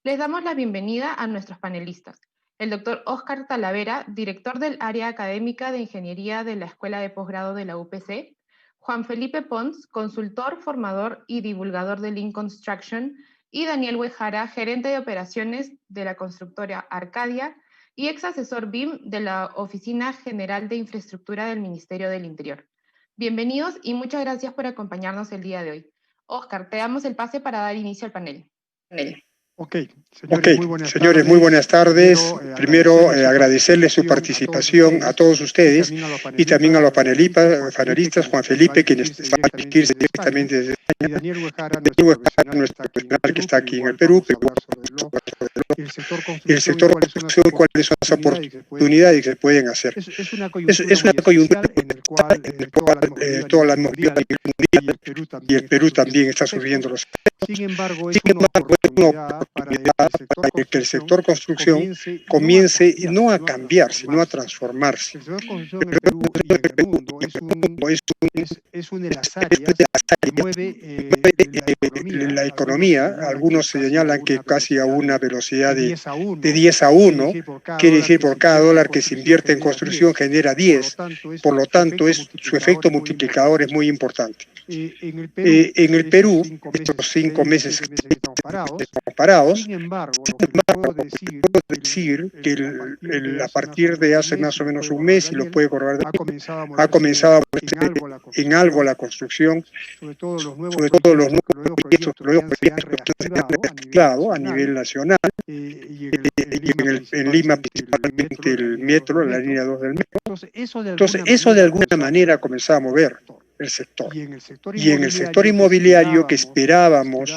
Les damos la bienvenida a nuestros panelistas. El doctor Óscar Talavera, director del área académica de Ingeniería de la Escuela de Posgrado de la UPC. Juan Felipe Pons, consultor, formador y divulgador de Lean Construction. Y Daniel Huejara, gerente de operaciones de la constructora Arcadia y ex asesor BIM de la Oficina General de Infraestructura del Ministerio del Interior. Bienvenidos y muchas gracias por acompañarnos el día de hoy. Óscar, te damos el pase para dar inicio al panel. Ok, Ok, señores, muy buenas tardes. Primero, agradecerles su participación a todos ustedes y también a los panelistas, Juan Felipe, quien va a dirigirse directamente desde y Daniel Huejara, nuestro profesional que está aquí en el Perú, pero el sector el construcción y sector construcción, cuáles son las oportunidades que se pueden hacer. Es una Es una coyuntura en el cual toda la hemos vivido a nivel mundial y el Perú y el Perú también está sufriendo los efectos. Sin embargo, Sin embargo, es una oportunidad para que el sector construcción comience no a cambiar, sino a transformarse. El sector construcción en el Perú y en el mundo es una de las áreas que mueve la economía. Algunos señalan que casi a una velocidad de 10 10 a 1, quiere decir por cada dólar que se invierte en construcción genera 10, por lo tanto su efecto multiplicador es muy importante. En el Perú, estos 5 meses que estamos parados, sin embargo, puedo decir que a partir de hace más o menos un mes, y lo puede corroborar, ha comenzado a moverse en algo la construcción, sobre todo los nuevos proyectos se han se han reactivado a nivel nacional, y en Lima principalmente el metro, la línea 2 del metro. Entonces, eso de alguna manera ha comenzado a mover el sector. Y en el sector inmobiliario que esperábamos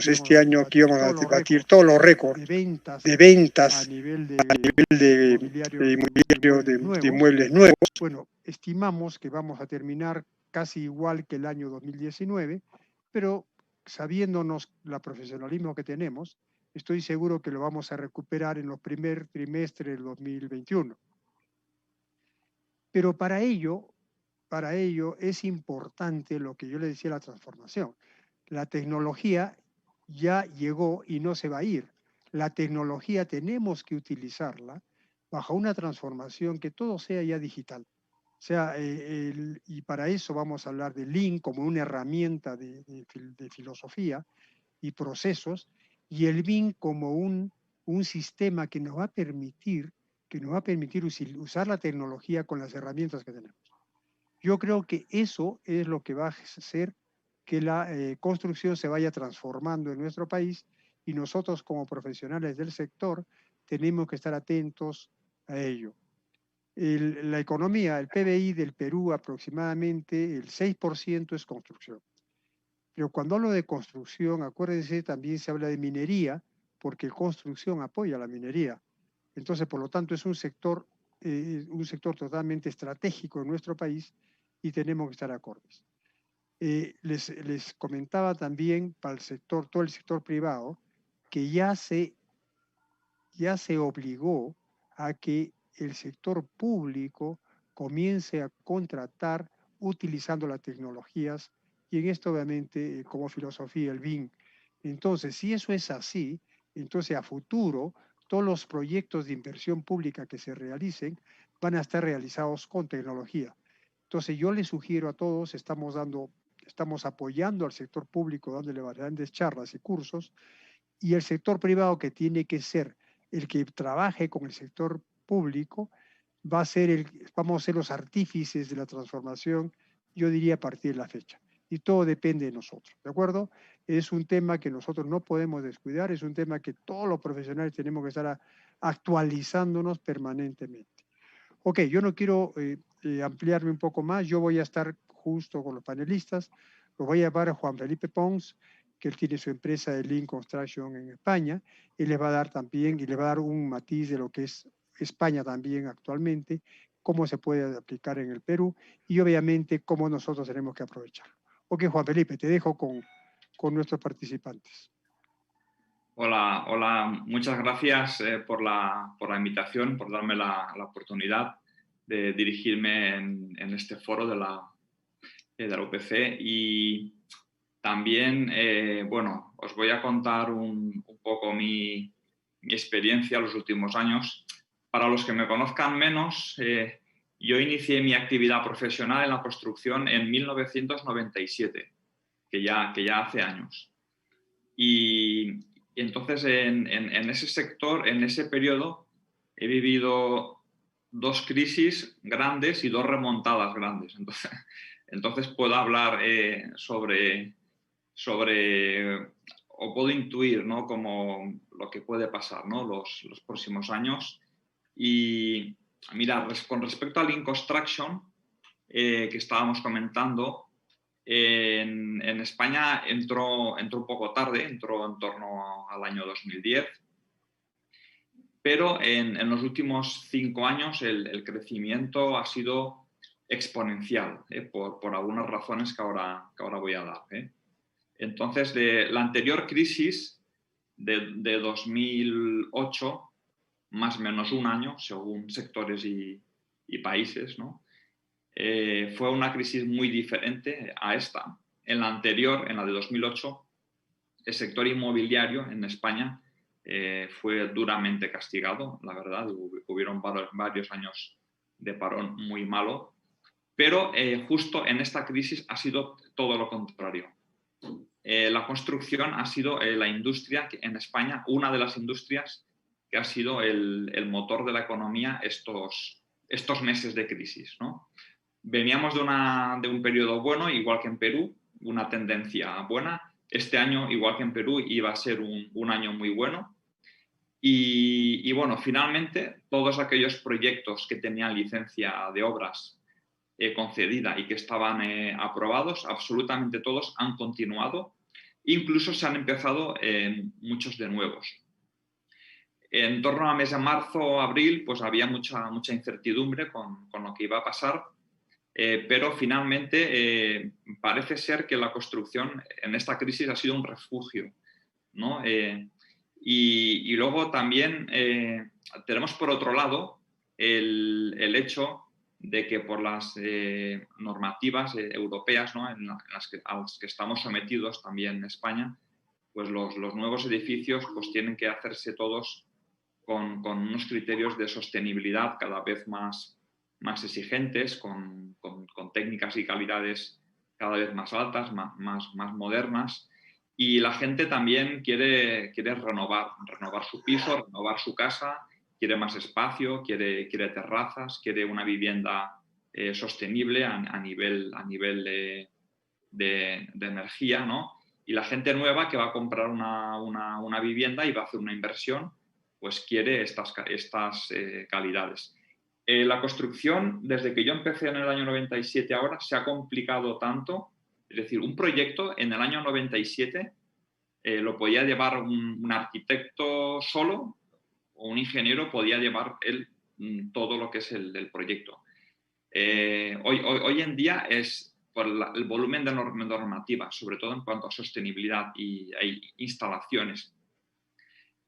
este año que íbamos a batir todos los récords de ventas a nivel de inmobiliario de inmuebles nuevos. Bueno, estimamos que vamos a terminar casi igual que el año 2019, pero sabiéndonos la profesionalismo que tenemos, estoy seguro que lo vamos a recuperar en los primer trimestre del 2021. Pero para ello es importante lo que yo le decía, la transformación. La tecnología ya llegó y no se va a ir. La tecnología tenemos que utilizarla bajo una transformación que todo sea ya digital. O sea, y para eso vamos a hablar de Lean como una herramienta de filosofía y procesos, y el BIM como un sistema que nos va a permitir usar la tecnología con las herramientas que tenemos. Yo creo que eso es lo que va a hacer que la construcción se vaya transformando en nuestro país, y nosotros como profesionales del sector tenemos que estar atentos a ello. La economía, el PBI del Perú aproximadamente el 6% es construcción. Pero cuando hablo de construcción, acuérdense, también se habla de minería, porque construcción apoya la minería. Entonces, por lo tanto, es un sector totalmente estratégico en nuestro país y tenemos que estar acordes. Les comentaba también para el sector, todo el sector privado, que ya se obligó a que el sector público comience a contratar utilizando las tecnologías, y en esto obviamente como filosofía el BIM. Entonces, si eso es así, entonces a futuro todos los proyectos de inversión pública que se realicen van a estar realizados con tecnología. Entonces yo les sugiero a todos, estamos apoyando al sector público dándole varias charlas y cursos, y el sector privado, que tiene que ser el que trabaje con el sector público, vamos a ser los artífices de la transformación, yo diría a partir de la fecha. Y todo depende de nosotros, ¿de acuerdo? Es un tema que nosotros no podemos descuidar, es un tema que todos los profesionales tenemos que estar actualizándonos permanentemente. Ok, yo no quiero ampliarme un poco más, yo voy a estar justo con los panelistas, los voy a llevar a Juan Felipe Pons, que él tiene su empresa de Lean Construction en España, y les va a dar también, y le va a dar un matiz de lo que es España también actualmente, cómo se puede aplicar en el Perú, y obviamente cómo nosotros tenemos que aprovechar. Ok, Juan Felipe, te dejo con nuestros participantes. Hola, muchas gracias por la invitación, por darme la oportunidad de dirigirme en este foro de la UPC. Y También, bueno, os voy a contar un poco mi experiencia los últimos años. Para los que me conozcan menos, yo inicié mi actividad profesional en la construcción en 1997, que ya hace años. Y entonces en ese sector, en ese periodo, he vivido 2 crisis grandes y 2 remontadas grandes. Entonces puedo hablar o puedo intuir, ¿no?, como lo que puede pasar, ¿no?, los próximos años. Y mira, con respecto al Lean Construction que estábamos comentando, en España entró un poco tarde, entró en torno al año 2010, pero en los últimos 5 años el crecimiento ha sido exponencial, por algunas razones que ahora voy a dar. Entonces, de la anterior crisis de 2008, más o menos un año, según sectores y países, ¿no? Fue una crisis muy diferente a esta. En la anterior, en la de 2008, el sector inmobiliario en España fue duramente castigado, la verdad. Hubieron varios años de parón muy malo, pero justo en esta crisis ha sido todo lo contrario. La construcción ha sido la industria que en España, una de las industrias que ha sido el motor de la economía estos meses de crisis, ¿no? Veníamos de un periodo bueno, igual que en Perú, una tendencia buena. Este año, igual que en Perú, iba a ser un año muy bueno. Y bueno, finalmente, todos aquellos proyectos que tenían licencia de obras concedida y que estaban aprobados, absolutamente todos han continuado. Incluso se han empezado muchos de nuevos. En torno al mes de marzo o abril, pues había mucha incertidumbre con lo que iba a pasar. Pero finalmente parece ser que la construcción en esta crisis ha sido un refugio, ¿no? Y luego también tenemos por otro lado el hecho de que por las normativas europeas, ¿no?, a las que estamos sometidos también en España, pues los nuevos edificios pues tienen que hacerse todos con unos criterios de sostenibilidad cada vez más exigentes, con técnicas y calidades cada vez más altas, más modernas. Y la gente también quiere renovar su piso, renovar su casa, quiere más espacio, quiere terrazas, quiere una vivienda sostenible a nivel de energía, ¿no? Y la gente nueva que va a comprar una vivienda y va a hacer una inversión, pues quiere estas calidades. La construcción, desde que yo empecé en el año 97 ahora, se ha complicado tanto. Es decir, un proyecto en el año 97 lo podía llevar un arquitecto solo, o un ingeniero podía llevar él todo lo que es el proyecto. Hoy en día es por el volumen de normativa, sobre todo en cuanto a sostenibilidad, y hay instalaciones,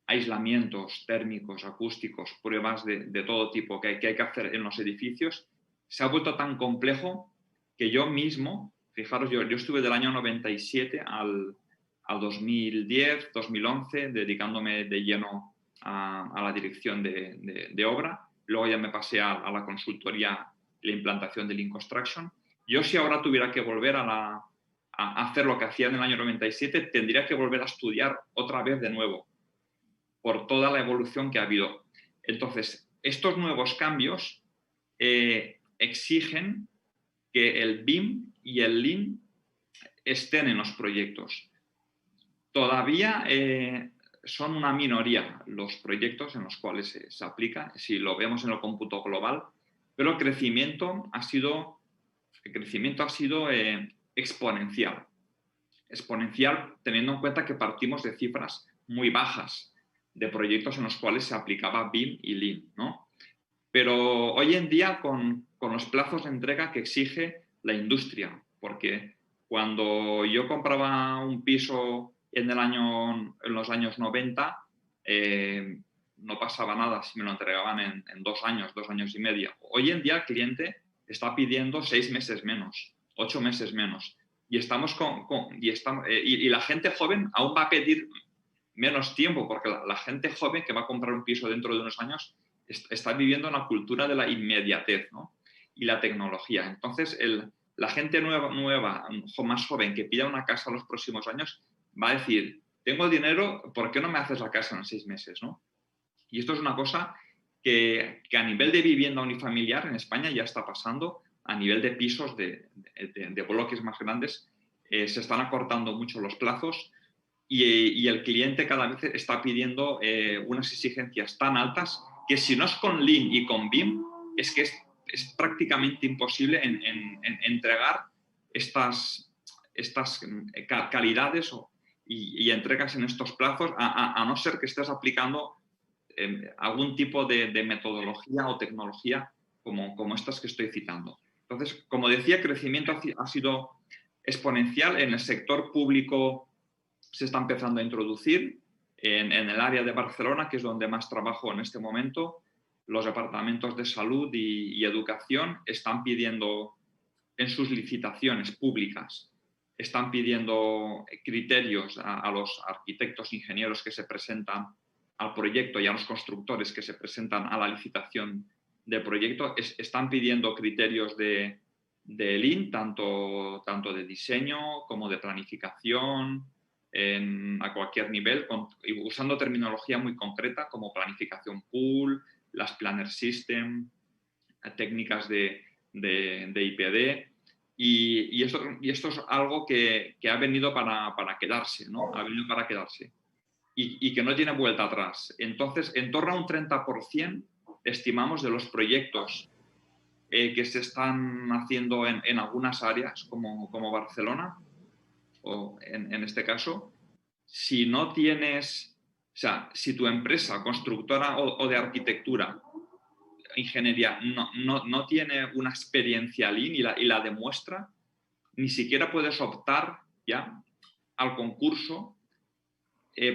aislamientos térmicos, acústicos, pruebas de todo tipo que hay que hacer en los edificios. Se ha vuelto tan complejo que yo mismo, fijaros, yo estuve del año 97 al 2010, 2011, dedicándome de lleno a la dirección de obra. Luego ya me pasé a la consultoría, la implantación de Lean Construction. Yo, si ahora tuviera que volver a hacer lo que hacía en el año 97, tendría que volver a estudiar otra vez de nuevo, por toda la evolución que ha habido. Entonces, estos nuevos cambios exigen que el BIM y el Lean estén en los proyectos. Todavía son una minoría los proyectos en los cuales se aplica, si lo vemos en el cómputo global, pero el crecimiento ha sido exponencial. Exponencial teniendo en cuenta que partimos de cifras muy bajas de proyectos en los cuales se aplicaba BIM y Lean, ¿no? Pero hoy en día con los plazos de entrega que exige la industria, porque cuando yo compraba un piso en los años 90, no pasaba nada si me lo entregaban en 2 años, 2 años y medio. Hoy en día el cliente está pidiendo 6 meses menos, 8 meses menos. y la gente joven aún va a pedir menos tiempo, porque la gente joven que va a comprar un piso dentro de unos años está viviendo una cultura de la inmediatez, ¿no? Y la tecnología. Entonces, la gente nueva, más joven que pida una casa los próximos años va a decir, tengo dinero, ¿por qué no me haces la casa en 6 meses, ¿no? Y esto es una cosa que a nivel de vivienda unifamiliar en España ya está pasando, a nivel de pisos de bloques más grandes, se están acortando mucho los plazos y el cliente cada vez está pidiendo unas exigencias tan altas que si no es con Lean y con BIM, es que es prácticamente imposible en entregar estas calidades y entregas en estos plazos, a no ser que estés aplicando algún tipo de metodología o tecnología como estas que estoy citando. Entonces, como decía, el crecimiento ha sido exponencial. En el sector público se está empezando a introducir. En el área de Barcelona, que es donde más trabajo en este momento, los departamentos de salud y educación están pidiendo en sus licitaciones públicas, están pidiendo criterios a los arquitectos, ingenieros que se presentan al proyecto y a los constructores que se presentan a la licitación del proyecto, están pidiendo criterios de Lean, tanto de diseño como de planificación, a cualquier nivel, usando terminología muy concreta como planificación pool, las planner system, técnicas de IPD, y esto es algo que ha venido para quedarse, ¿no? Ha venido para quedarse y que no tiene vuelta atrás. Entonces, en torno a un 30% estimamos de los proyectos que se están haciendo en algunas áreas, como Barcelona, o en este caso, si no tienes, o sea, si tu empresa constructora o de arquitectura, ingeniería, no tiene una experiencia Lean y la demuestra, ni siquiera puedes optar ya al concurso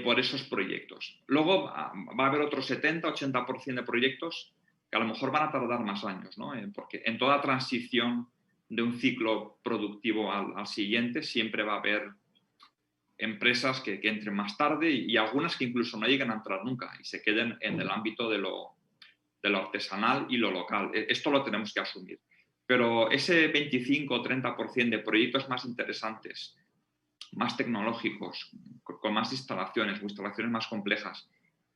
por esos proyectos. Luego va a haber otro 70-80% de proyectos que a lo mejor van a tardar más años, ¿no? Porque en toda transición de un ciclo productivo al siguiente siempre va a haber empresas que entren más tarde y algunas que incluso no lleguen a entrar nunca y se queden en el ámbito de lo artesanal y lo local. Esto lo tenemos que asumir. Pero ese 25 o 30% de proyectos más interesantes, más tecnológicos, con más instalaciones o instalaciones más complejas,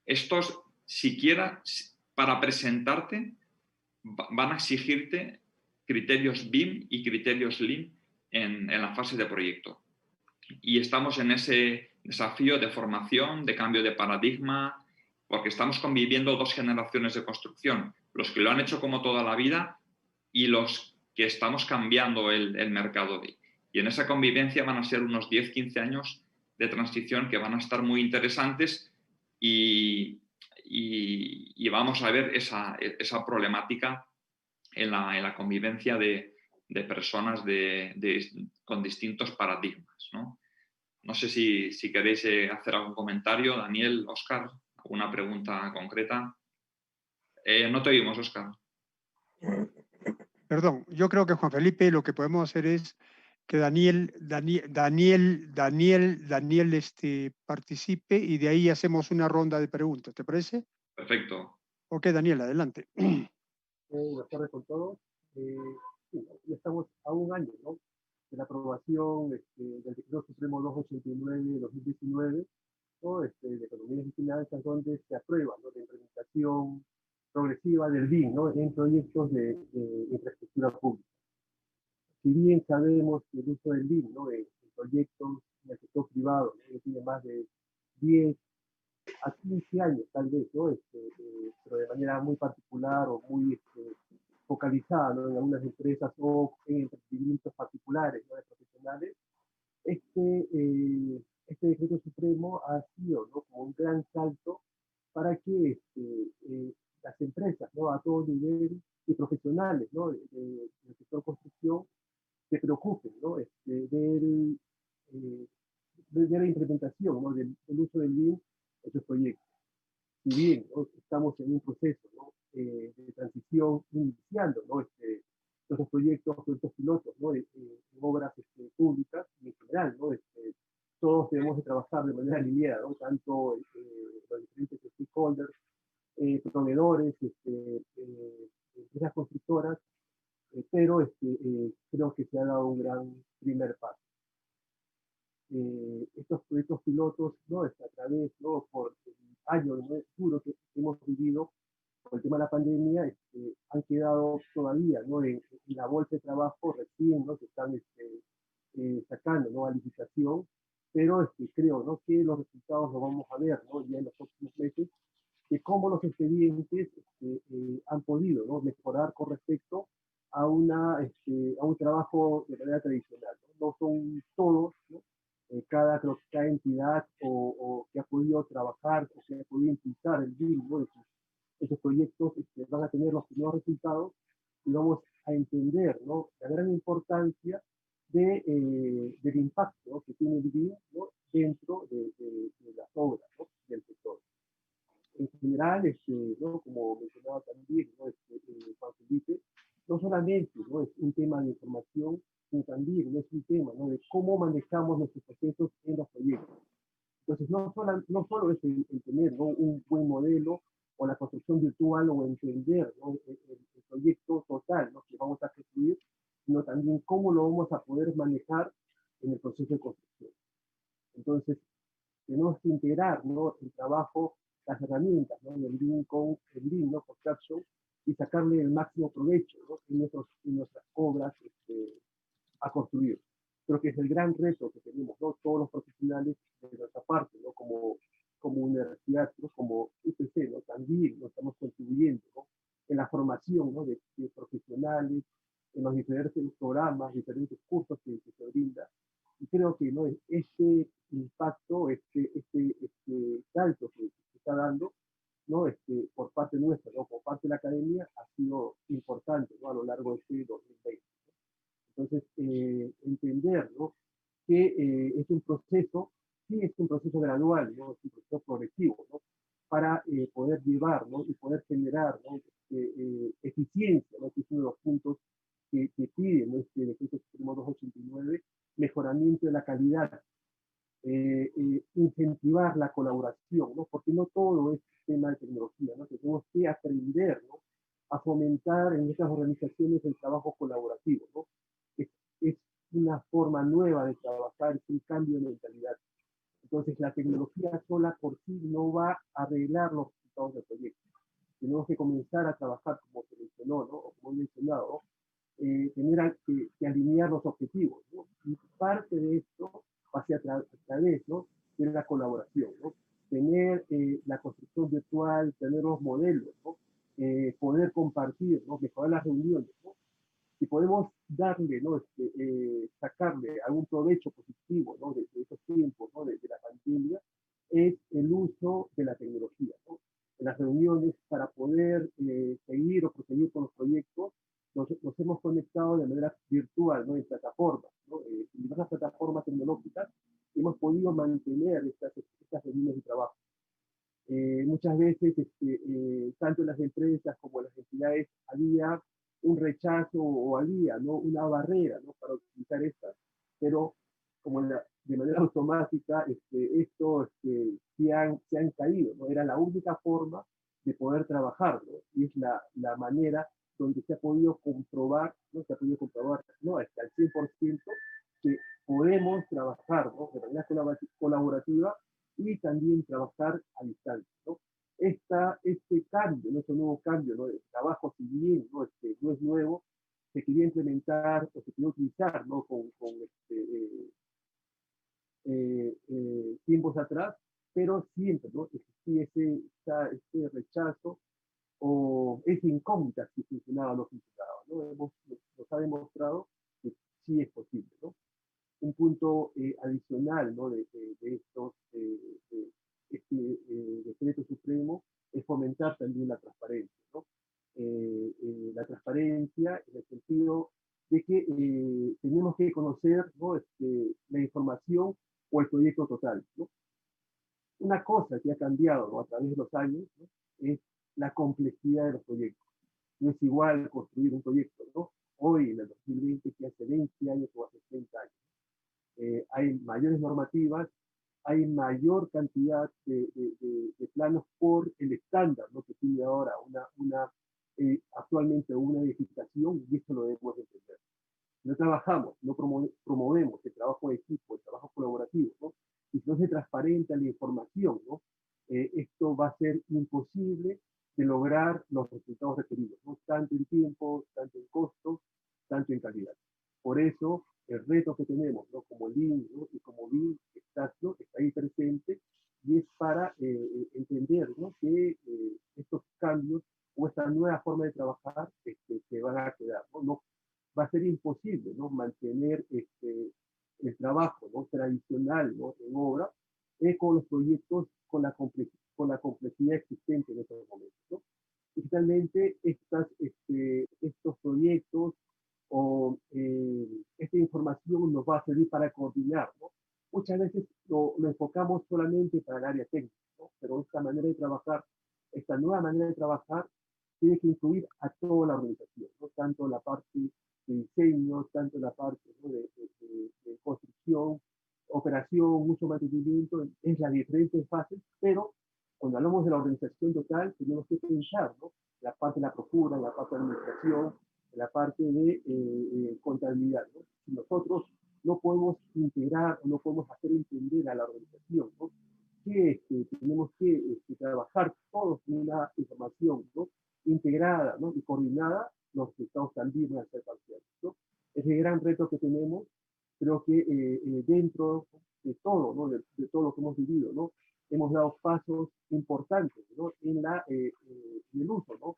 estos siquiera para presentarte van a exigirte criterios BIM y criterios Lean en la fase de proyecto. Y estamos en ese desafío de formación, de cambio de paradigma, porque estamos conviviendo dos generaciones de construcción, los que lo han hecho como toda la vida y los que estamos cambiando el mercado. Y en esa convivencia van a ser unos 10-15 años de transición que van a estar muy interesantes y vamos a ver esa problemática en la convivencia de personas con distintos paradigmas, ¿no? No sé si queréis hacer algún comentario, Daniel, Óscar, alguna pregunta concreta. No te oímos, Óscar. Perdón, yo creo que Juan Felipe lo que podemos hacer es que Daniel participe y de ahí hacemos una ronda de preguntas, ¿te parece? Perfecto. Ok, Daniel, adelante. Buenas tardes con todos. Sí, ya estamos a un año, ¿no?, de la aprobación del Decreto Supremo 289-2019, ¿no?, de Economías y Finanzas, donde se aprueba, ¿no?, la implementación progresiva del BIM, ¿no?, en proyectos de infraestructura pública. Si bien sabemos que el uso del BIM, ¿no?, en proyectos en el sector privado, ¿no?, que tiene más de 10 a 15 años tal vez, ¿no?, pero de manera muy particular o muy focalizada, ¿no?, en algunas empresas o en emprendimientos particulares, ¿no?, de profesionales, este decreto supremo ha sido, ¿no?, como un gran salto para que las empresas, ¿no?, a todo nivel y profesionales, ¿no?, del sector construcción se preocupen, ¿no?, de la implementación, ¿no?, del uso del BIM en sus proyectos. Si bien, ¿no?, estamos en un proceso, ¿no?, de transición iniciando, ¿no?, nuestros proyectos pilotos, ¿no? En obras públicas y en general, ¿no? Todos debemos de trabajar de manera alineada, ¿no? Tanto los diferentes stakeholders, proveedores, empresas constructoras, pero creo que se ha dado un gran primer paso. Estos proyectos pilotos, ¿no? A través, ¿no? Por el año, ¿no? Duro que hemos vivido con el tema de la pandemia, han quedado todavía, ¿no? En la bolsa de trabajo recién, ¿no? Se están sacando, ¿no? A licitación, pero creo, ¿no? Que los resultados los vamos a ver, ¿no? Ya en los próximos meses, de cómo los expedientes han podido, ¿no? Mejorar con respecto a un trabajo de manera tradicional, ¿no? No son todos, ¿no? Creo que cada entidad o que ha podido trabajar o que ha podido impulsar el BIM, ¿no? Esos proyectos van a tener los primeros resultados y vamos a entender, ¿no? La gran importancia del impacto, ¿no? Que tiene el BIM, ¿no? Dentro de las obras, ¿no? Del sector. En general, ¿no? Como mencionaba también, ¿no? Juan Felipe, no solamente, ¿no? Es un tema de información, sino también, ¿no? Es un tema, ¿no? De cómo manejamos nuestros procesos en los proyectos. Entonces, no solo es el tener, ¿no? Un buen modelo o la construcción virtual o entender, ¿no? El proyecto total, ¿no? Que vamos a construir, sino también cómo lo vamos a poder manejar en el proceso de construcción. Entonces, tenemos que integrar, ¿no? El trabajo, las herramientas, ¿no? El BIM con el BIM, ¿no? Construction, y sacarle el máximo provecho, ¿no? En nuestras obras a construir. Creo que es el gran reto que tenemos, ¿no? Todos los profesionales de nuestra parte, ¿no? Como universidad, ¿no? Como UPC, ¿no? También nos estamos contribuyendo, ¿no? En la formación, ¿no? de profesionales, en los diferentes programas, diferentes cursos que se brinda. Y creo que, ¿no? Este impacto, salto que se está dando, ¿no? Por parte nuestra, ¿no? Por parte de la academia, ha sido importante, ¿no? A lo largo de este 2020. Entonces, entender, ¿no? Que es un proceso, sí es un proceso gradual, ¿no? Es un proceso progresivo, ¿no? Para poder llevar, ¿no? Y poder generar, ¿no? Eficiencia, ¿no? Que es uno de los puntos que pide, ¿no? Este decreto supremo 289, mejoramiento de la calidad, incentivar la colaboración, ¿no? Porque no todo es tema de tecnología, ¿no? Tenemos que aprender, ¿no? A fomentar en estas organizaciones el trabajo colaborativo, ¿no? Es una forma nueva de trabajar, es un cambio de mentalidad. Entonces, la tecnología sola por sí no va a arreglar los resultados del proyecto. Tenemos que comenzar a trabajar, como se mencionó, ¿no? O como he mencionado, ¿no? Tener que alinear los objetivos, ¿no? Y parte de esto va a través, ¿no? De la colaboración, ¿no? Tener la construcción virtual, tener los modelos, ¿no? Poder compartir, ¿no? Mejorar las reuniones, ¿no? Si podemos darle, ¿no? Sacarle algún provecho positivo, ¿no? De estos tiempos, ¿no? De la pandemia, es el uso de la tecnología, ¿no? En las reuniones, para poder seguir o proseguir con los proyectos, nos hemos conectado de manera virtual, ¿no? En plataformas, ¿no? En diversas plataformas tecnológicas, hemos podido mantener estas reuniones de trabajo. Muchas veces, tanto en las empresas como en las entidades, había un rechazo o había, ¿no? Una barrera, ¿no? Para utilizar estas, pero como de manera automática, estos se han caído, ¿no? Era la única forma de poder trabajar, ¿no? Y es la manera donde se ha podido comprobar, ¿no? Se ha podido comprobar, ¿no? Hasta el 100% que podemos trabajar, ¿no? De manera colaborativa y también trabajar a distancia, ¿no? Este cambio, ¿no? Este nuevo cambio, ¿no? De trabajo, si bien no es nuevo, se quería implementar o se quería utilizar, ¿no? Con tiempos atrás, pero siempre, ¿no? Existía ese rechazo o esa incógnita si funcionaba o no funcionaba, ¿no? Nos ha demostrado que sí es posible, ¿no? Un punto adicional, ¿no? de estos, decreto supremo, es fomentar también la transparencia, ¿no? La transparencia en el sentido de que tenemos que conocer, ¿no? La información o el proyecto total, ¿no? Una cosa que ha cambiado, ¿no? A través de los años, ¿no? Es la complejidad de los proyectos. No es igual construir un proyecto, ¿no? hoy en el 2020 que hace 20 años o hace 30 años. Hay mayores normativas, hay mayor cantidad de planos por el estándar, ¿no?, que tiene ahora actualmente una edificación, y esto lo debemos entender. No trabajamos, no promovemos el trabajo de equipo, el trabajo colaborativo, ¿no? Y si no se transparenta la información, ¿no? Esto va a ser imposible de lograr los resultados requeridos, ¿no?, tanto en tiempo, tanto en costo, tanto en calidad. Por eso, el reto que tenemos, ¿no?, como LIN, ¿no?, y como BIM, está ahí presente, y es para entender, ¿no?, que estos cambios o esta nueva forma de trabajar se van a quedar, ¿no? No va a ser imposible, ¿no?, mantener el trabajo, ¿no?, tradicional, ¿no?, en obra, con los proyectos, con la complejidad existente en estos momentos, ¿no? Digitalmente, estos proyectos o esta información nos va a servir para coordinar, ¿no? Muchas veces lo enfocamos solamente para el área técnica, ¿no? Pero esta manera de trabajar, esta nueva manera de trabajar, tiene que incluir a toda la organización, ¿no? Tanto la parte de diseño, tanto la parte, ¿no?, de construcción, operación, mucho mantenimiento, en las diferentes fases, pero cuando hablamos de la organización total, tenemos que pensar, ¿no?, la parte de la procura, la parte de la administración, la parte de contabilidad, ¿no? Si nosotros no podemos integrar o no podemos hacer entender a la organización, ¿no?, que tenemos que trabajar todos en una información, ¿no?, integrada, ¿no?, y coordinada, los resultados también van a ser parciales, ¿no? Es el gran reto que tenemos. Creo que dentro de todo, ¿no?, de todo lo que hemos vivido, ¿no?, hemos dado pasos importantes, ¿no?, en el uso, ¿no?,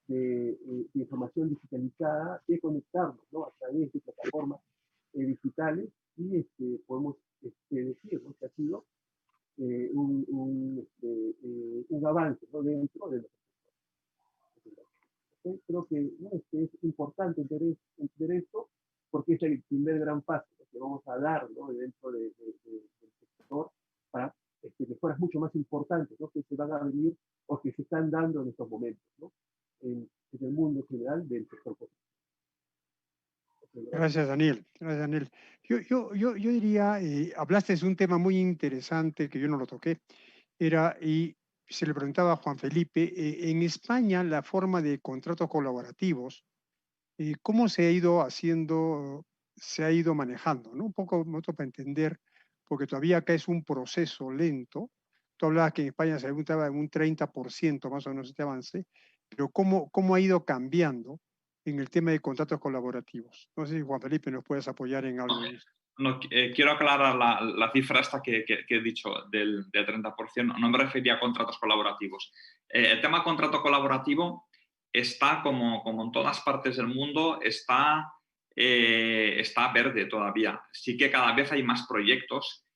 de información digitalizada, de conectarnos, ¿no?, a través de plataformas digitales, y podemos decir, ¿no?, que ha sido un avance, ¿no?, dentro de los sectores. Creo que, ¿no?, es importante entender esto, porque es el primer gran paso que vamos a dar, ¿no?, dentro del sector para mejoras mucho más importantes, ¿no?, que se van a venir o que se están dando en estos momentos, ¿no?, en el mundo general del sector público. Gracias, Daniel. Gracias, Daniel. Yo diría, hablaste de un tema muy interesante que yo no lo toqué, y se le preguntaba a Juan Felipe, en España la forma de contratos colaborativos, ¿cómo se ha ido haciendo, se ha ido manejando, ¿no? Un poco para entender, porque todavía acá es un proceso lento. Tú hablabas que en España se estaba en un 30% más o menos este avance, pero ¿cómo ha ido cambiando en el tema de contratos colaborativos? No sé si Juan Felipe nos puedes apoyar en algo de esto. No, quiero aclarar la cifra esta que he dicho del 30%. No me refería a contratos colaborativos. El tema contrato colaborativo está, como en todas partes del mundo, está verde todavía. Sí que cada vez hay más proyectos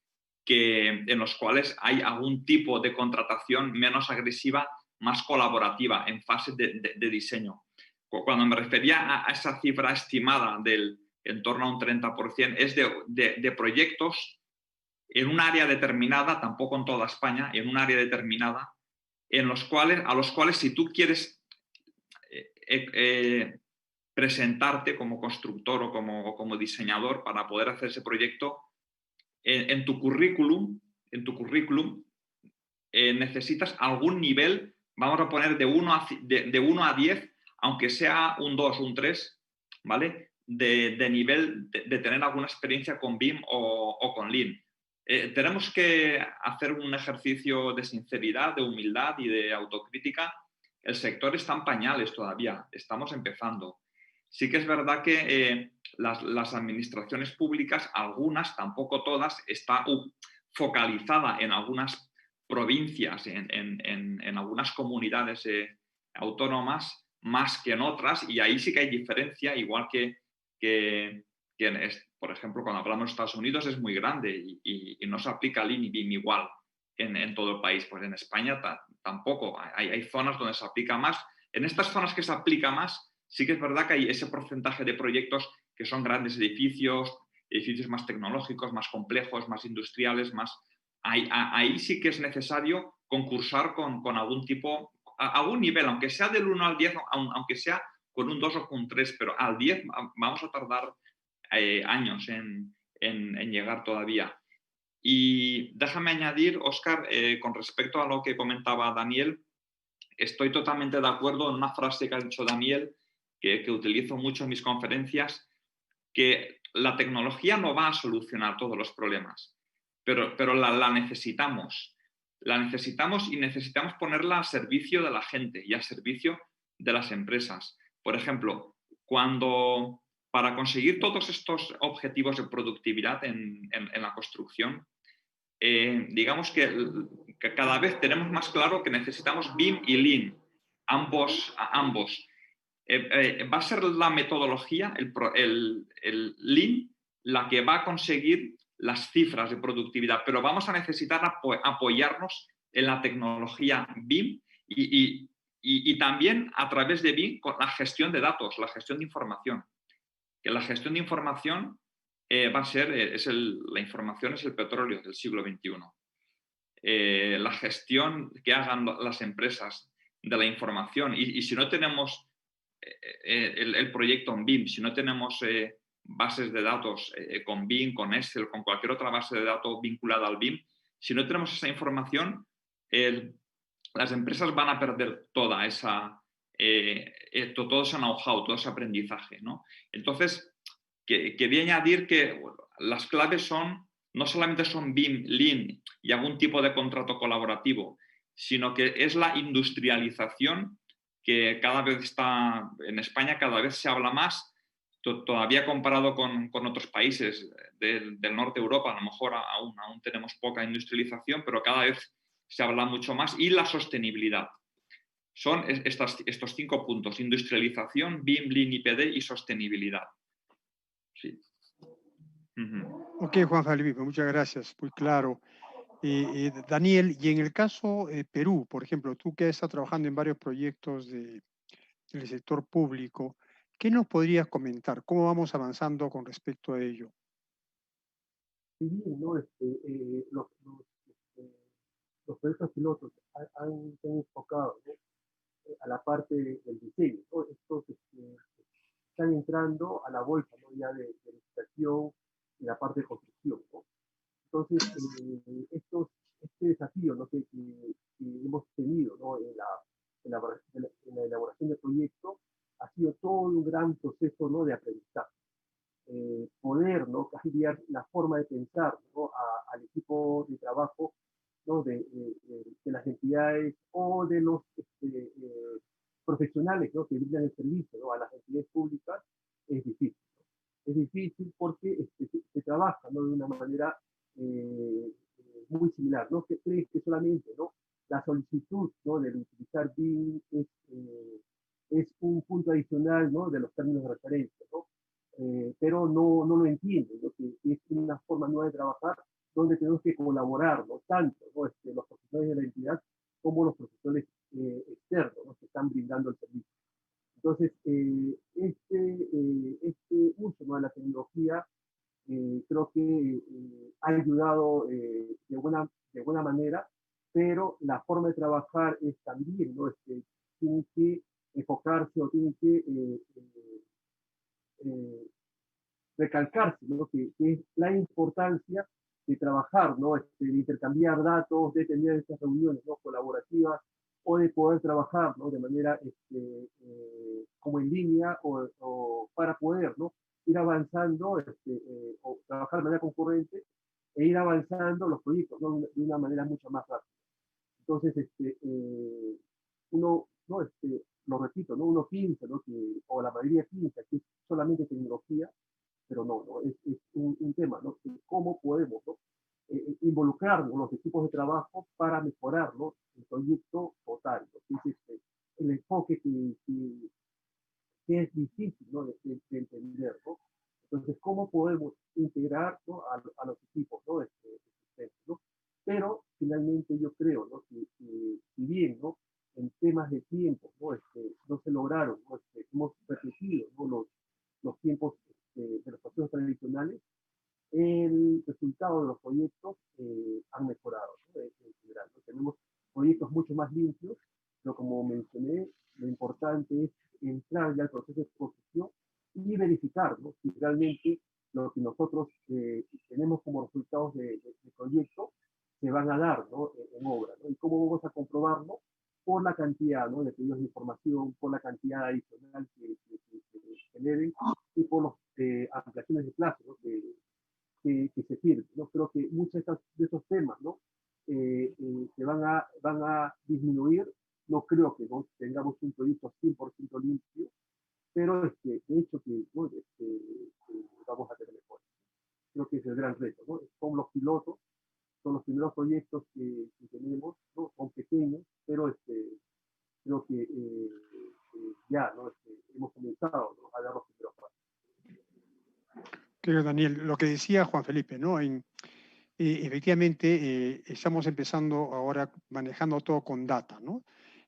en los cuales hay algún tipo de contratación menos agresiva, más colaborativa, en fase de diseño. Cuando me refería a esa cifra estimada del en torno a un 30%, es de proyectos en un área determinada, tampoco en toda España, en un área determinada, a los cuales si tú quieres presentarte como constructor o como diseñador para poder hacer ese proyecto, en tu currículum necesitas algún nivel, vamos a poner de 1 a 10, aunque sea un 2, un 3, ¿vale?, de nivel de tener alguna experiencia con BIM o con Lean. Tenemos que hacer un ejercicio de sinceridad, de humildad y de autocrítica. El sector está en pañales todavía, estamos empezando. Sí que es verdad que las administraciones públicas, algunas, tampoco todas, está focalizada en algunas provincias, en algunas comunidades autónomas, más que en otras, y ahí sí que hay diferencia, igual que por ejemplo, cuando hablamos de Estados Unidos es muy grande y no se aplica Lean y BIM igual en todo el país. Pues en España tampoco. Hay zonas donde se aplica más. En estas zonas que se aplica más, sí que es verdad que hay ese porcentaje de proyectos que son grandes edificios más tecnológicos, más complejos, más industriales, ahí sí que es necesario concursar con algún tipo, algún nivel, aunque sea del 1 al 10, aunque sea con un 2 o con un 3, pero al 10 vamos a tardar años en llegar todavía. Y déjame añadir, Óscar, con respecto a lo que comentaba Daniel, estoy totalmente de acuerdo en una frase que ha dicho Daniel, que utilizo mucho en mis conferencias, que la tecnología no va a solucionar todos los problemas, pero la necesitamos. La necesitamos y necesitamos ponerla a servicio de la gente y a servicio de las empresas. Por ejemplo, para conseguir todos estos objetivos de productividad en la construcción, digamos que cada vez tenemos más claro que necesitamos BIM y Lean, ambos. Va a ser la metodología, el Lean, la que va a conseguir las cifras de productividad, pero vamos a necesitar apoyarnos en la tecnología BIM y también a través de BIM con la gestión de datos, la gestión de información. Que la gestión de información va a ser, la información es el petróleo del siglo XXI. La gestión que hagan las empresas de la información y si no tenemos el proyecto en BIM, si no tenemos bases de datos con BIM, con Excel, con cualquier otra base de datos vinculada al BIM, si no tenemos esa información, las empresas van a perder toda esa, todo ese know-how, todo ese aprendizaje, ¿no? Entonces, quería añadir que las claves no solamente son BIM, Lean y algún tipo de contrato colaborativo, sino que es la industrialización que cada vez está en España, cada vez se habla más, todavía comparado con otros países del norte de Europa, a lo mejor aún tenemos poca industrialización, pero cada vez se habla mucho más, y la sostenibilidad. Son estos 5 puntos: industrialización, BIM, Lean, IPD y sostenibilidad. Sí. Ok, Juan Felipe, muchas gracias, muy claro. Daniel, y en el caso Perú, por ejemplo, tú que has estado trabajando en varios proyectos del sector público, ¿qué nos podrías comentar? ¿Cómo vamos avanzando con respecto a ello? Sí, ¿no? Los proyectos pilotos se han enfocado, ¿no? A la parte del diseño, ¿no? Estos están entrando a la bolsa, ¿no? Ya de licitación y la parte de construcción, ¿no? Entonces, este desafío, ¿no? que hemos tenido, ¿no? en la elaboración del proyecto ha sido todo un gran proceso, ¿no? de aprendizaje. Poder, ¿no? cambiar la forma de pensar, ¿no? al equipo de trabajo, ¿no? de las entidades o de los profesionales, ¿no? que brindan el servicio, ¿no? a las entidades públicas, es difícil. ¿No? Es difícil porque se trabaja, ¿no? de una manera muy similar. No se cree que solamente, ¿no? la solicitud, ¿no? de utilizar BIM es un punto adicional, ¿no? de los términos de referencia, ¿no? Pero no lo entienden, ¿no? que es una forma nueva de trabajar donde tenemos que colaborar, ¿no? tanto, ¿no? los profesionales de la entidad como los profesionales externos, ¿no? que están brindando el servicio. Entonces, este uso, ¿no? de la tecnología creo que ha ayudado de buena manera, pero la forma de trabajar es también, ¿no? Tienen que enfocarse o tienen que recalcarse, ¿no? que es la importancia de trabajar, ¿no? de intercambiar datos, de tener estas reuniones, ¿no? colaborativas, o de poder trabajar, ¿no? de manera como en línea o para poder, ¿no? ir avanzando o trabajar de manera concurrente e ir avanzando los proyectos, ¿no? de una manera mucho más rápida. Entonces, uno, ¿no? lo repito, ¿no? uno piensa, ¿no? o la mayoría piensa que es solamente tecnología, pero no, es un tema, ¿no? ¿Cómo podemos, ¿no? involucrarnos los equipos de trabajo para mejorar, ¿no? el proyecto total, ¿no? Es el enfoque que es difícil, ¿no? de entender, ¿no? Entonces, ¿cómo podemos integrar, ¿no? a los equipos, ¿no? ¿no? Pero finalmente yo creo, ¿no? que si bien, ¿no? en temas de tiempo, ¿no? no se lograron, ¿no? hemos repetido, ¿no? los tiempos de los procesos tradicionales, el resultado de los proyectos han mejorado, ¿no? en general, ¿no? Tenemos proyectos mucho más limpios, pero como mencioné, lo importante es entrar ya al proceso de construcción y verificar, ¿no?, si realmente lo que nosotros tenemos como resultados de proyecto se van a dar, ¿no?, en obra, ¿no? ¿Y cómo vamos a comprobarlo? Por la cantidad, ¿no?, de pedidos de información, por la cantidad adicional que generen y por las ampliaciones de plazo, ¿no?, que se firmen, ¿no? Creo que muchos de esos temas, ¿no?, se van a disminuir. No creo que, ¿no?, tengamos un proyecto 100% limpio, pero de hecho que, ¿no?, vamos a tener mejor. Creo que es el gran reto, ¿no? Son los pilotos, son los primeros proyectos que tenemos, ¿no? Son pequeños, pero creo que ya, ¿no?, hemos comenzado, ¿no?, a dar los primeros pasos. Creo, Daniel, lo que decía Juan Felipe, ¿no? Efectivamente, estamos empezando ahora manejando todo con data, ¿no?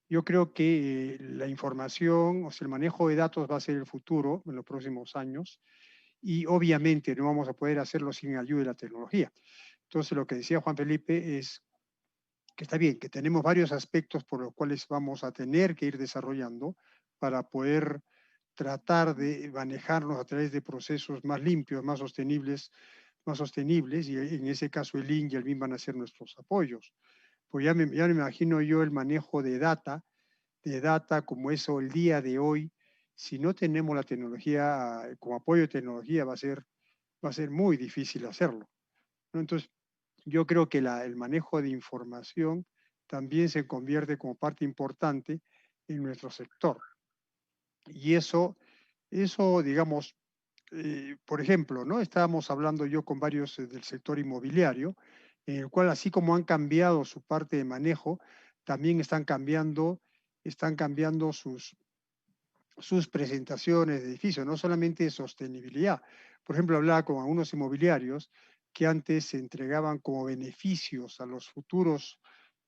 Yo creo que la información, o sea, el manejo de datos va a ser el futuro en los próximos años y obviamente no vamos a poder hacerlo sin ayuda de la tecnología. Entonces, lo que decía Juan Felipe es que está bien, que tenemos varios aspectos por los cuales vamos a tener que ir desarrollando para poder tratar de manejarnos a través de procesos más limpios, más sostenibles, y en ese caso el IN y el BIM van a ser nuestros apoyos. Pues ya me imagino yo el manejo de data como eso el día de hoy. Si no tenemos la tecnología como apoyo de tecnología, va a ser muy difícil hacerlo, ¿no? Entonces, yo creo que el manejo de información también se convierte como parte importante en nuestro sector. Y eso digamos, por ejemplo, ¿no? Estábamos hablando yo con varios del sector inmobiliario, en el cual así como han cambiado su parte de manejo, también están cambiando sus presentaciones de edificios, no solamente de sostenibilidad. Por ejemplo, hablaba con algunos inmobiliarios que antes se entregaban como beneficios a los futuros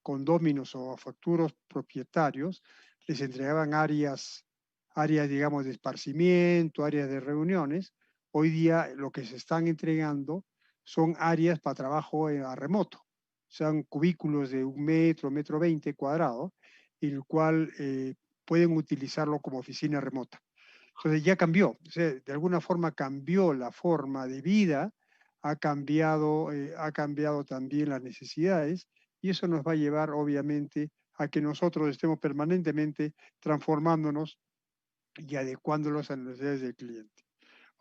condóminos o a futuros propietarios, les entregaban áreas, digamos, de esparcimiento, áreas de reuniones. Hoy día lo que se están entregando son áreas para trabajo a remoto, son cubículos de 1 metro, 1,20 m cuadrados, en el cual pueden utilizarlo como oficina remota. Entonces ya cambió, o sea, de alguna forma cambió la forma de vida, ha cambiado también las necesidades, y eso nos va a llevar obviamente a que nosotros estemos permanentemente transformándonos y adecuándolos a las necesidades del cliente.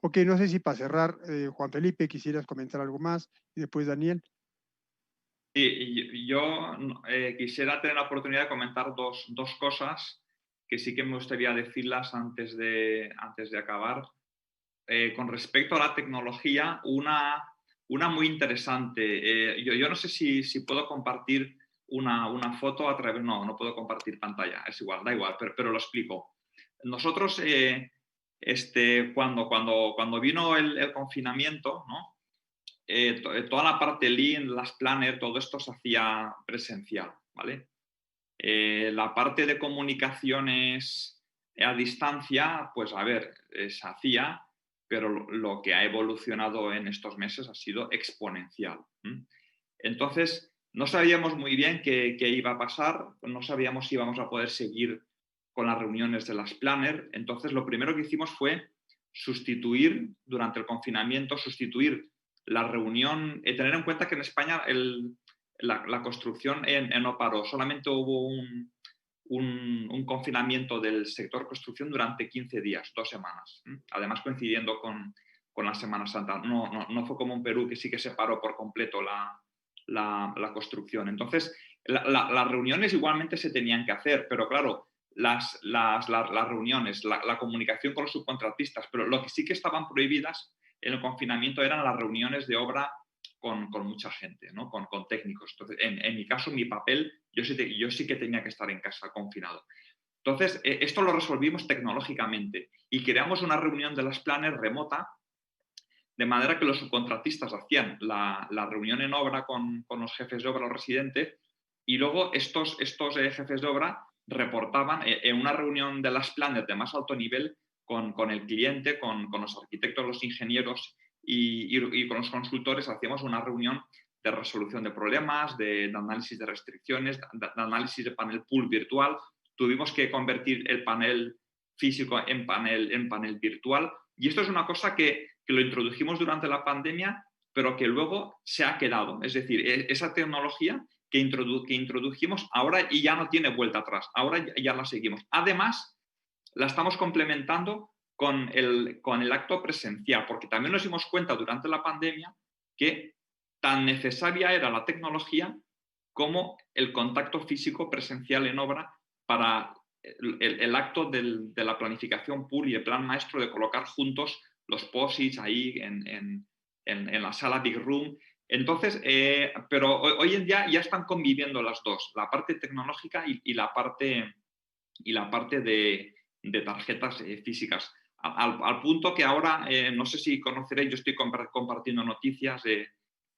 Ok, no sé si para cerrar, Juan Felipe, quisieras comentar algo más, y después Daniel. Sí, yo quisiera tener la oportunidad de comentar dos cosas que sí que me gustaría decirlas antes de acabar. Con respecto a la tecnología, una muy interesante. Yo no sé si puedo compartir una foto a través... No puedo compartir pantalla, es igual, da igual, pero lo explico. Nosotros, cuando vino el confinamiento, ¿no? Toda la parte Lean, las planners, todo esto se hacía presencial, ¿vale? La parte de comunicaciones a distancia, pues a ver, se hacía, pero lo que ha evolucionado en estos meses ha sido exponencial. Entonces, no sabíamos muy bien qué iba a pasar, no sabíamos si íbamos a poder seguir con las reuniones de las planners. Entonces, lo primero que hicimos fue durante el confinamiento, sustituir la reunión, tener en cuenta que en España la construcción no paró, solamente hubo un confinamiento del sector construcción durante 15 días, 2 semanas, además coincidiendo con la Semana Santa. No fue como en Perú, que sí que se paró por completo la construcción. Entonces, las reuniones igualmente se tenían que hacer, pero claro, las reuniones, la comunicación con los subcontratistas, pero lo que sí que estaban prohibidas en el confinamiento eran las reuniones de obra con mucha gente, ¿no? con técnicos. Entonces, en mi caso, mi papel, yo sí que tenía que estar en casa confinado. Entonces, esto lo resolvimos tecnológicamente y creamos una reunión de las planners remota, de manera que los subcontratistas hacían la reunión en obra con los jefes de obra, los residentes, y luego estos jefes de obra reportaban en una reunión de las planners de más alto nivel con el cliente, con los arquitectos, los ingenieros y con los consultores. Hacíamos una reunión de resolución de problemas, de análisis de restricciones, de análisis de panel pool virtual. Tuvimos que convertir el panel físico en panel virtual. Y esto es una cosa que lo introdujimos durante la pandemia, pero que luego se ha quedado. Es decir, esa tecnología que introdujimos ahora y ya no tiene vuelta atrás, ahora ya la seguimos. Además, la estamos complementando con el acto presencial, porque también nos dimos cuenta durante la pandemia que tan necesaria era la tecnología como el contacto físico presencial en obra para el acto de la planificación pool y el plan maestro de colocar juntos los POSITs ahí en la sala Big Room. Entonces, pero hoy en día ya están conviviendo las dos, la parte tecnológica y la parte de tarjetas físicas. Al punto que ahora, no sé si conoceréis, yo estoy compartiendo noticias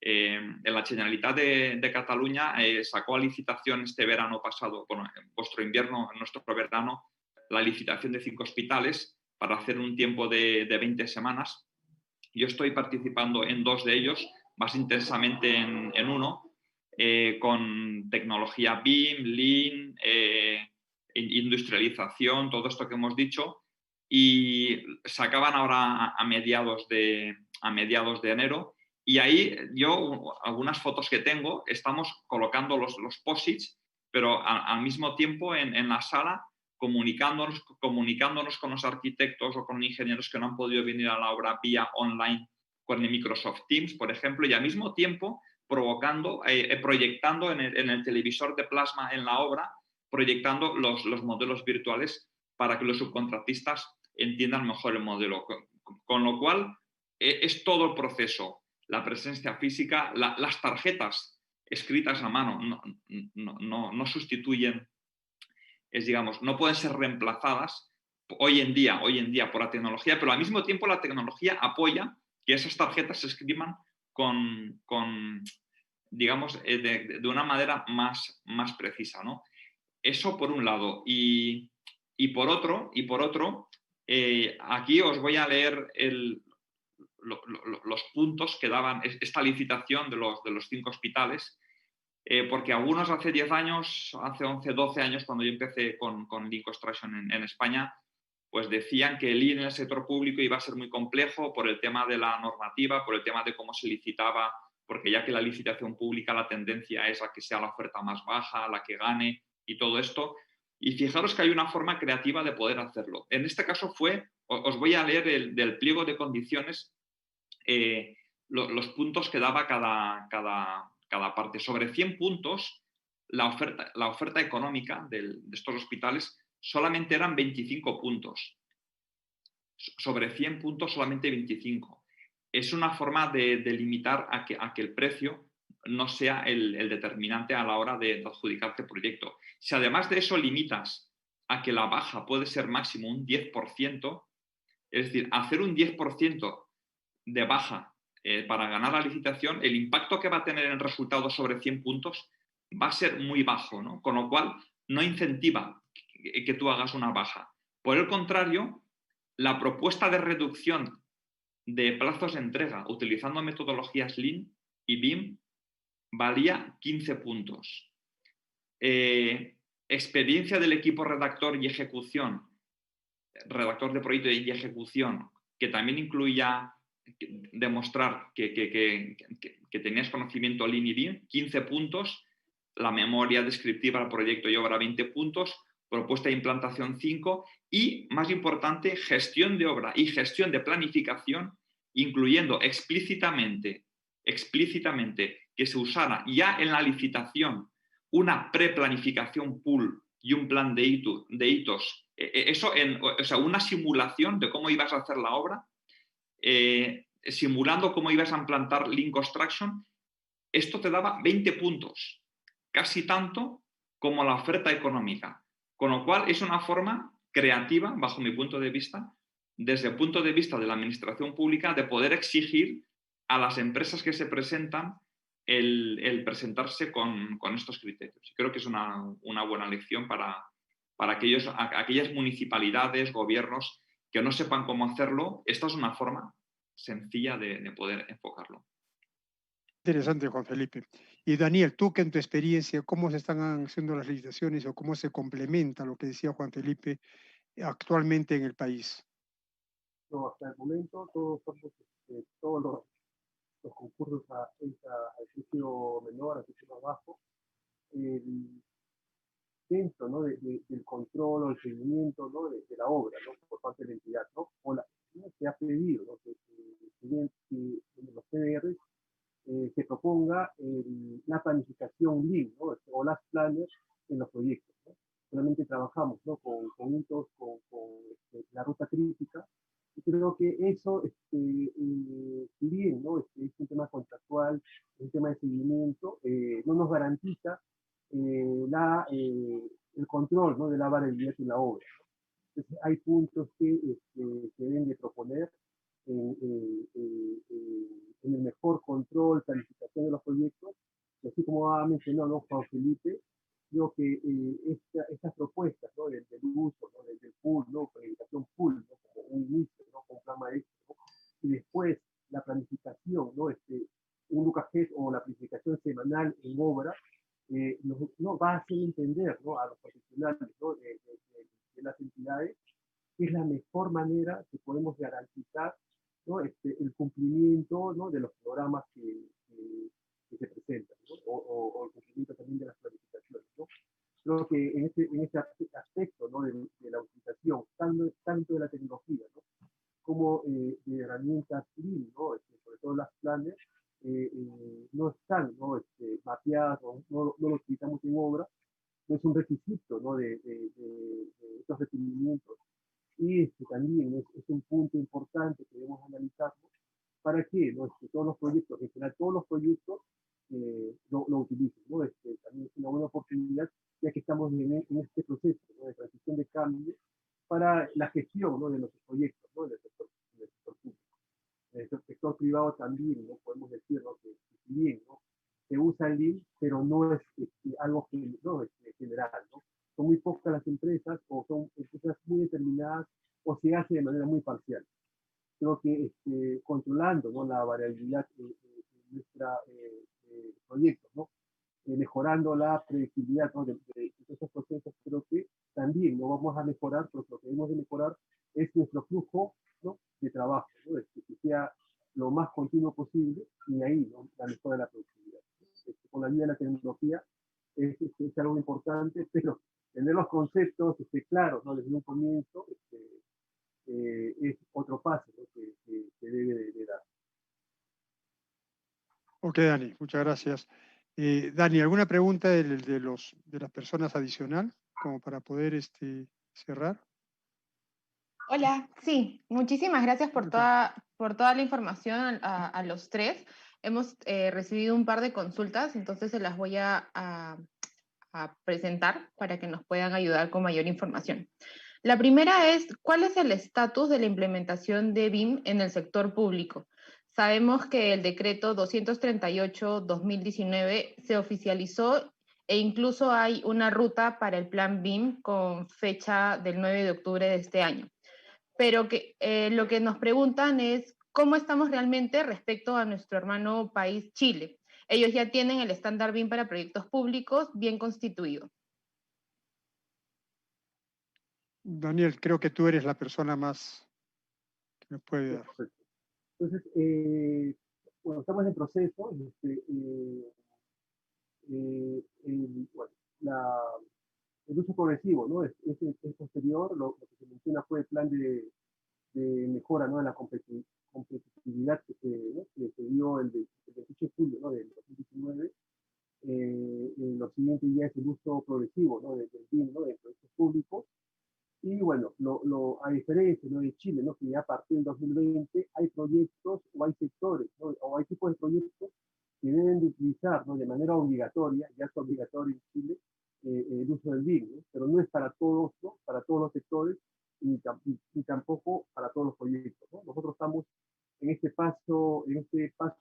en la Generalitat de Cataluña sacó a licitación este verano pasado, bueno, en nuestro verano, la licitación de 5 hospitales para hacer un tiempo de 20 semanas. Yo estoy participando en 2 de ellos, más intensamente en uno, con tecnología BIM, Lean, industrialización, todo esto que hemos dicho, y se acaban ahora a mediados de enero. Y ahí yo, algunas fotos que tengo, estamos colocando los POSITs, pero al mismo tiempo en la sala comunicándonos con los arquitectos o con ingenieros que no han podido venir a la obra vía online con el Microsoft Teams, por ejemplo, y al mismo tiempo proyectando en el televisor de plasma en la obra, proyectando los modelos virtuales para que los subcontratistas entiendan mejor el modelo. Con lo cual, es todo el proceso. La presencia física, las tarjetas escritas a mano no sustituyen, digamos, no pueden ser reemplazadas hoy en día por la tecnología, pero al mismo tiempo la tecnología apoya que esas tarjetas se escriban con digamos, de una manera más precisa, ¿no? Eso por un lado. Y por otro, aquí os voy a leer los puntos que daban esta licitación de los 5 hospitales, porque algunos hace 10 años, hace 11, 12 años, cuando yo empecé con Lean Construction en España, pues decían que el Lean en el sector público iba a ser muy complejo por el tema de la normativa, por el tema de cómo se licitaba, porque ya que la licitación pública la tendencia es a que sea la oferta más baja, la que gane y todo esto. Y fijaros que hay una forma creativa de poder hacerlo. En este caso os voy a leer del pliego de condiciones, los puntos que daba cada parte. Sobre 100 puntos, la oferta económica de estos hospitales solamente eran 25 puntos. Sobre 100 puntos, solamente 25. Es una forma de limitar a que el precio no sea el determinante a la hora de adjudicarte el proyecto. Si además de eso limitas a que la baja puede ser máximo un 10%, es decir, hacer un 10% de baja para ganar la licitación, el impacto que va a tener en el resultado sobre 100 puntos va a ser muy bajo, ¿no? Con lo cual no incentiva que tú hagas una baja. Por el contrario, la propuesta de reducción de plazos de entrega utilizando metodologías Lean y BIM valía 15 puntos. Experiencia del equipo redactor y ejecución, redactor de proyecto y ejecución, que también incluía demostrar que tenías conocimiento Lean y BIM, 15 puntos. La memoria descriptiva al proyecto y obra, 20 puntos. Propuesta de implantación, 5. Y, más importante, gestión de obra y gestión de planificación, incluyendo explícitamente que se usara ya en la licitación una preplanificación pool y un plan de hitos. Eso, o sea, una simulación de cómo ibas a hacer la obra, simulando cómo ibas a implantar Lean Construction. Esto te daba 20 puntos, casi tanto como la oferta económica. Con lo cual es una forma creativa, bajo mi punto de vista, desde el punto de vista de la administración pública, de poder exigir a las empresas que se presentan el presentarse con estos criterios. Creo que es una buena lección para aquellas municipalidades, gobiernos que no sepan cómo hacerlo. Esta es una forma sencilla de poder enfocarlo. Interesante, Juan Felipe. Y Daniel, tú que en tu experiencia, ¿cómo se están haciendo las licitaciones o cómo se complementa lo que decía Juan Felipe actualmente en el país? No, hasta el momento todos los concursos al precio menor, al precio más bajo, dentro, ¿no? del control o el seguimiento, ¿no? de la obra, ¿no? por parte de la entidad, ¿no? ¿no? Se ha pedido, ¿no? que en los PDR se proponga la planificación Lean, ¿no? o las planners en los proyectos. ¿no? Solamente trabajamos, ¿no? con hitos, con la ruta crítica, y creo que eso, si bien, ¿no? es un tema contractual, un tema de seguimiento, no nos garantiza el control, ¿no? de la variabilidad en la obra. Entonces, hay puntos que se deben de proponer en el mejor control, planificación de los proyectos, y así como ha mencionado, ¿no? Juan Felipe, creo que estas propuestas, ¿no? del uso, ¿no? del pool, ¿no? planificación pool, ¿no? como un inicio, ¿no? con plan maestro, ¿no? y después la planificación, ¿no? un Lucas o la planificación semanal en obra, no va a hacer entender, ¿no? a los profesionales, ¿no? de las entidades, que es la mejor manera que podemos garantizar, ¿no? el cumplimiento, ¿no? de los programas que se presentan, ¿no? o el cumplimiento también de las planificaciones. ¿no? Creo que en este aspecto, ¿no? de la utilización tanto de la tecnología, ¿no? como de herramientas Lean, ¿no? sobre todo las planes, no están, ¿no? mapeadas o no lo utilizamos en obra, no es un requisito, ¿no? de estos requerimientos. Y también es un punto importante que debemos analizarlo para que, ¿no? todos los proyectos, en general todos los proyectos, lo utilicen. ¿no? También es una buena oportunidad, ya que estamos en este proceso, ¿no? de transición de cambio para la gestión, ¿no? de nuestros proyectos, ¿no? del sector público. En el sector privado también, ¿no? podemos decir, ¿no? que si bien, ¿no? se usa el Lean, pero no es algo general. ¿no? Son muy pocas las empresas o son empresas muy determinadas o se hace de manera muy parcial. Creo que controlando, ¿no? la variabilidad de nuestros proyectos, ¿no? mejorando la predictibilidad, ¿no? de esos procesos, creo que también lo vamos a mejorar, pero lo que debemos de mejorar es nuestro flujo, ¿no? de trabajo, ¿no? que sea lo más continuo posible, y ahí, ¿no? la mejora de la productividad. Con la ayuda de la tecnología es algo importante, pero tener los conceptos claros, ¿no? desde un comienzo es otro paso, ¿no? que debe de dar. Ok, Dani, muchas gracias. Dani, ¿alguna pregunta de las personas adicional como para poder cerrar? Hola, sí, muchísimas gracias por toda la información a los tres. Hemos recibido un par de consultas, entonces se las voy a presentar para que nos puedan ayudar con mayor información. La primera es, ¿cuál es el estatus de la implementación de BIM en el sector público? Sabemos que el decreto 238-2019 se oficializó e incluso hay una ruta para el plan BIM con fecha del 9 de octubre de este año. Pero lo que nos preguntan es cómo estamos realmente respecto a nuestro hermano país Chile. Ellos ya tienen el estándar BIM para proyectos públicos bien constituido. Daniel, creo que tú eres la persona más que nos puede dar. Entonces, bueno, estamos en proceso. Bueno, el uso progresivo, ¿no? Es posterior. Lo que se menciona fue el plan de mejora, ¿no? de la competitividad ¿no? que se dio el 28 de julio, ¿no? del 2019. Lo siguiente ya es el uso progresivo, ¿no? del BIM, ¿no? de proyectos públicos. Y bueno, a diferencia, ¿no? de Chile, ¿no? que ya a partir del 2020 hay proyectos o hay sectores, ¿no? o hay tipos de proyectos que deben de utilizar, ¿no? de manera obligatoria, ya es obligatorio en Chile, el uso del BIM, ¿no? pero no es para todos, ¿no? para todos los sectores ni tampoco para todos los proyectos. ¿no? Nosotros estamos en este paso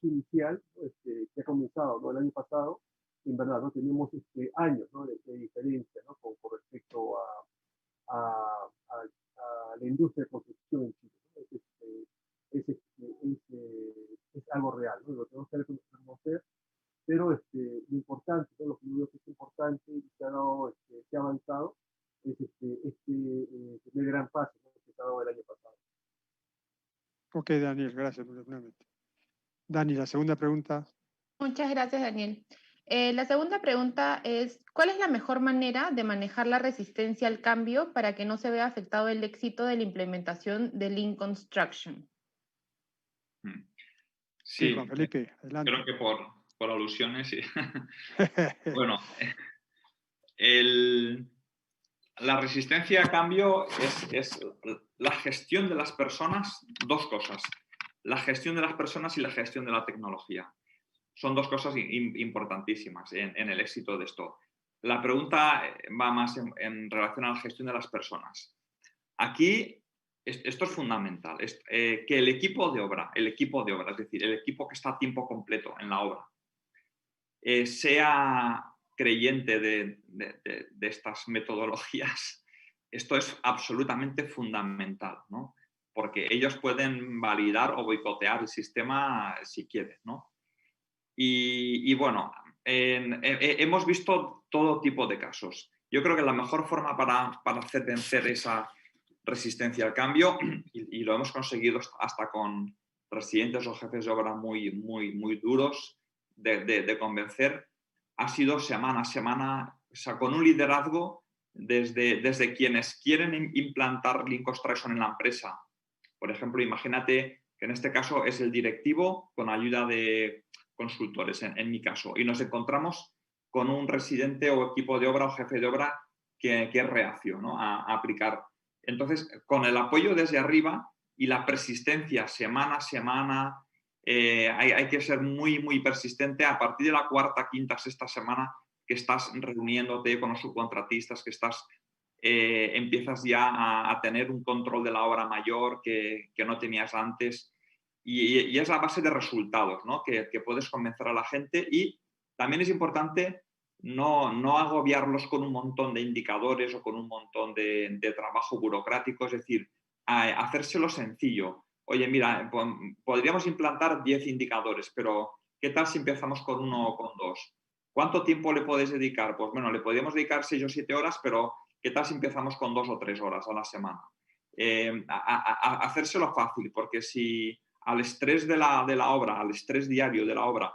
inicial, ¿no? que ha comenzado, ¿no? el año pasado. En verdad, ¿no? tenemos años, ¿no? de diferencia, ¿no? con respecto a la industria de construcción en Chile. ¿no? Es algo real, ¿no? Lo tenemos que reconocer, pero lo importante, ¿no? Lo que yo creo que es importante y se ha avanzado es que primer gran paso que se ha dado el año pasado. Ok, Daniel, gracias nuevamente. Dani, la segunda pregunta. Muchas gracias, Daniel. La segunda pregunta es, ¿cuál es la mejor manera de manejar la resistencia al cambio para que no se vea afectado el éxito de la implementación de Lean Construction? Sí, Juan Felipe, adelante. Creo que por alusiones, sí. Bueno, la resistencia al cambio es la gestión de las personas, dos cosas. La gestión de las personas y la gestión de la tecnología. Son dos cosas importantísimas en el éxito de esto. La pregunta va más en relación a la gestión de las personas. Aquí, esto es fundamental, que el equipo de obra, es decir, el equipo que está a tiempo completo en la obra, sea creyente de estas metodologías. Esto es absolutamente fundamental, ¿no? Porque ellos pueden validar o boicotear el sistema si quieren, ¿no? Y bueno, hemos visto todo tipo de casos. Yo creo que la mejor forma para hacer vencer esa resistencia al cambio, y lo hemos conseguido hasta con presidentes o jefes de obra muy duros de convencer, ha sido semana a semana, o sea, con un liderazgo desde quienes quieren implantar Lean Construction en la empresa. Por ejemplo, imagínate que en este caso es el directivo con ayuda de consultores, en mi caso, y nos encontramos con un residente o equipo de obra o jefe de obra que es reacio, ¿no?, a aplicar. Entonces, con el apoyo desde arriba y la persistencia semana a semana, hay que ser muy persistente. A partir de la cuarta, quinta, sexta semana que estás reuniéndote con los subcontratistas, que empiezas ya a tener un control de la obra mayor que no tenías antes, y es a base de resultados, ¿no?, que puedes convencer a la gente. Y también es importante no agobiarlos con un montón de indicadores o con un montón de trabajo burocrático, es decir, hacérselo sencillo. Oye, mira, podríamos implantar 10 indicadores, pero ¿qué tal si empezamos con 1 o con 2? ¿Cuánto tiempo le podéis dedicar? Pues bueno, le podríamos dedicar 6 o 7 horas, pero ¿qué tal si empezamos con 2 o 3 horas a la semana? Hacérselo fácil, porque si al estrés de la obra, al estrés diario de la obra,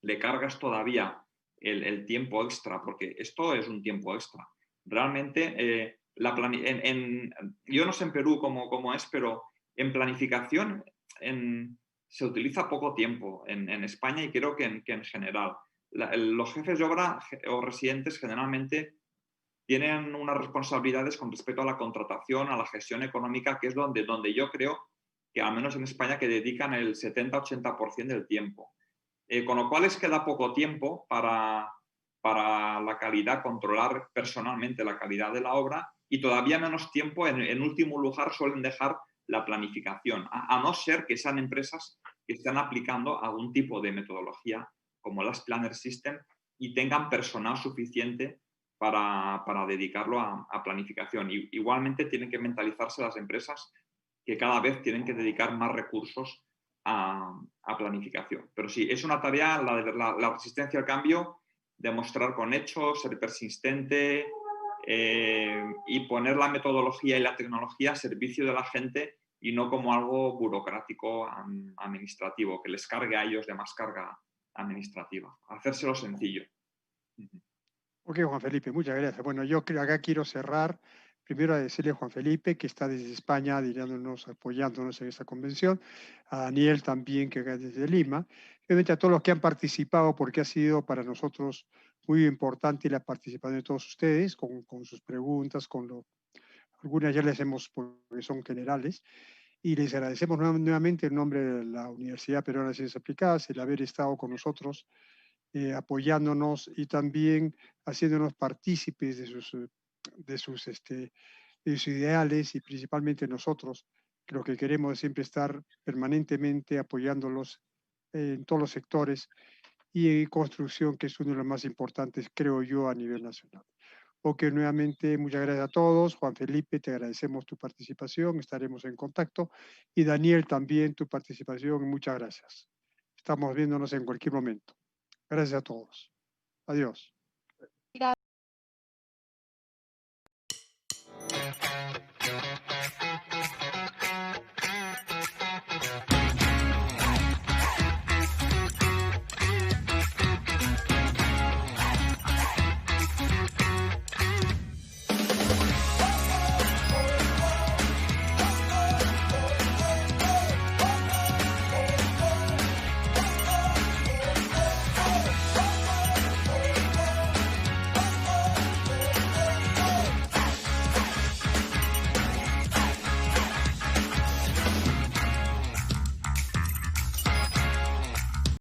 le cargas todavía el tiempo extra, porque esto es un tiempo extra. Realmente, yo no sé en Perú cómo es, pero en planificación se utiliza poco tiempo en España, y creo que en general. Los jefes de obra o residentes generalmente tienen unas responsabilidades con respecto a la contratación, a la gestión económica, que es donde yo creo que, al menos en España, que dedican el 70-80% del tiempo. Con lo cual les queda poco tiempo para la calidad, controlar personalmente la calidad de la obra, y todavía menos tiempo, en último lugar, suelen dejar la planificación, a no ser que sean empresas que estén aplicando algún tipo de metodología como las Planner System y tengan personal suficiente para dedicarlo a planificación. Igualmente tienen que mentalizarse las empresas que cada vez tienen que dedicar más recursos a planificación. Pero sí, es una tarea, la resistencia al cambio, demostrar con hechos, ser persistente, y poner la metodología y la tecnología a servicio de la gente, y no como algo burocrático, administrativo, que les cargue a ellos de más carga administrativa. Hacérselo sencillo. Ok, Juan Felipe, muchas gracias. Bueno, yo acá quiero cerrar. Primero, agradecerle a Juan Felipe, que está desde España, apoyándonos en esta convención, a Daniel también, que acá desde Lima, y obviamente a todos los que han participado, porque ha sido para nosotros muy importante la participación de todos ustedes, con sus preguntas, algunas ya les hemos, porque son generales, y les agradecemos nuevamente en nombre de la Universidad Peruana de Ciencias Aplicadas el haber estado con nosotros, apoyándonos y también haciéndonos partícipes de sus ideales, y principalmente nosotros, que lo que queremos es siempre estar permanentemente apoyándolos en todos los sectores, y en construcción, que es uno de los más importantes, creo yo, a nivel nacional. Ok, nuevamente muchas gracias a todos. Juan Felipe, te agradecemos tu participación, estaremos en contacto. Y Daniel, también tu participación, muchas gracias. Estamos viéndonos en cualquier momento. Gracias a todos. Adiós.